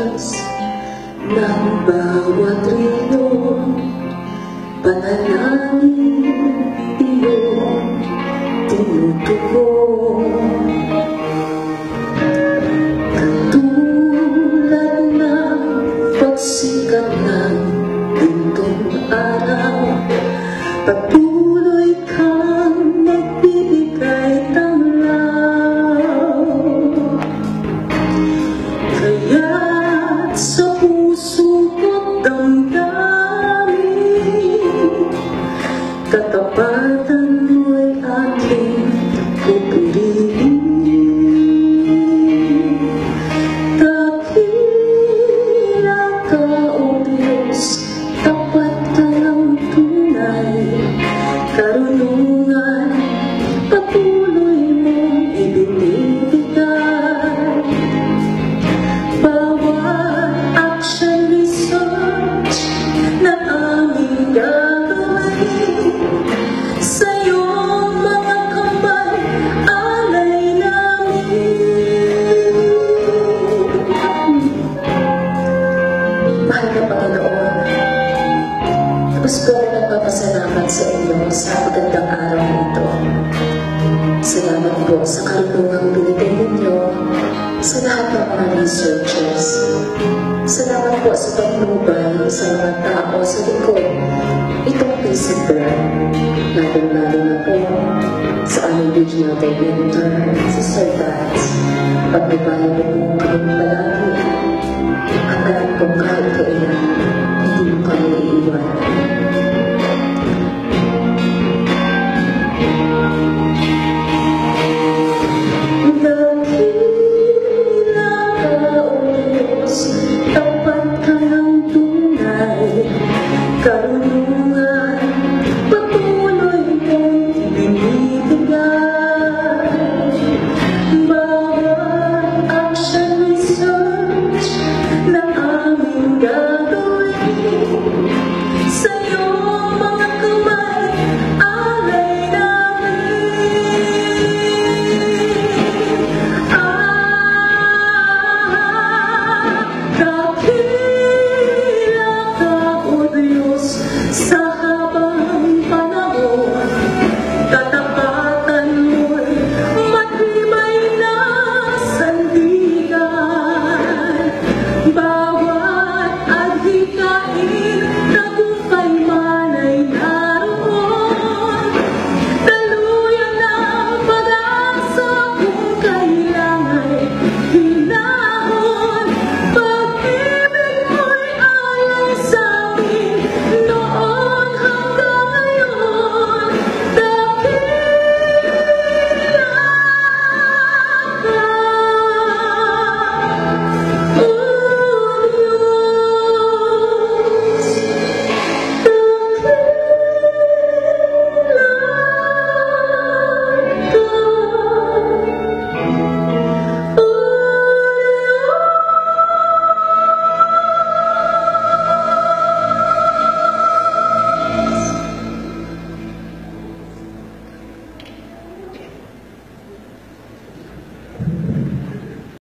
oras ng bawat riyon, panalangin iyong tinutugon. Katulad ng pagsikat ng bintong araw, patuloy kang nagbibigay tanglaw. Kaya't sa puso ko't damdamin, katapatan mo'y aking pupurihin. Dakila ka, O Diyos, tapat ka ng tunay, karunungan patuloy mong ibinibigay. Bawat action research na aming gagawin, sa iyong mga kamay alay namin. Mahal na Panginoon, tapos ko na nagpapasalamat sa inyo sa magandang araw nito. Salamat po sa karunungang binigay ninyo sa lahat ng mga researchers. Salamat po sa pagmubay sa mga tao sa likod itong PCBER, lalo-lalo na po sa aming regional director, si Sir Vaz. Pagbabayan mo po kami palagi. Ang alam kong kahit